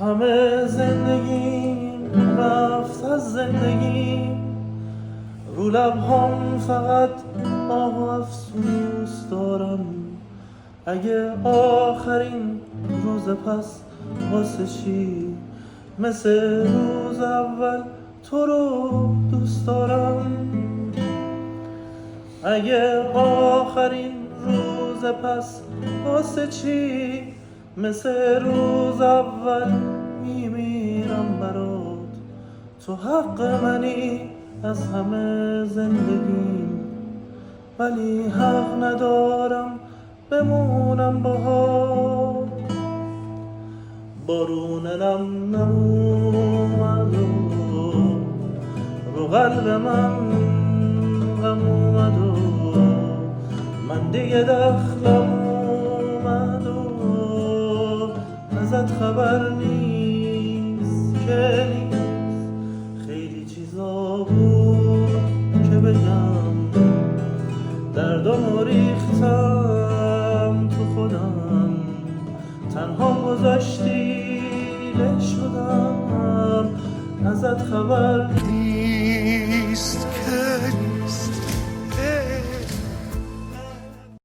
همه زندگیم رفت از زندگیم، رو لبهام فقط آه و افسوس دارم. اگه آخرین روز پس واسه چی؟ مثل روز اول تو رو دوست دارم. اگه آخرین روز پس واسه چی؟ مثل روز اول میمیرم برات. تو حق منی از همه زندگیم، ولی حق ندارم بمونم باهات. بارون نم اومد و رو قلب من غم اومد و من دیگه دخلم اومد و ازت خبر نیست که نیست. خیلی چیزا بود که بگم، دردامو ریختم تو خودم، تنها گذاشتی له شدم. ازت خبر نیست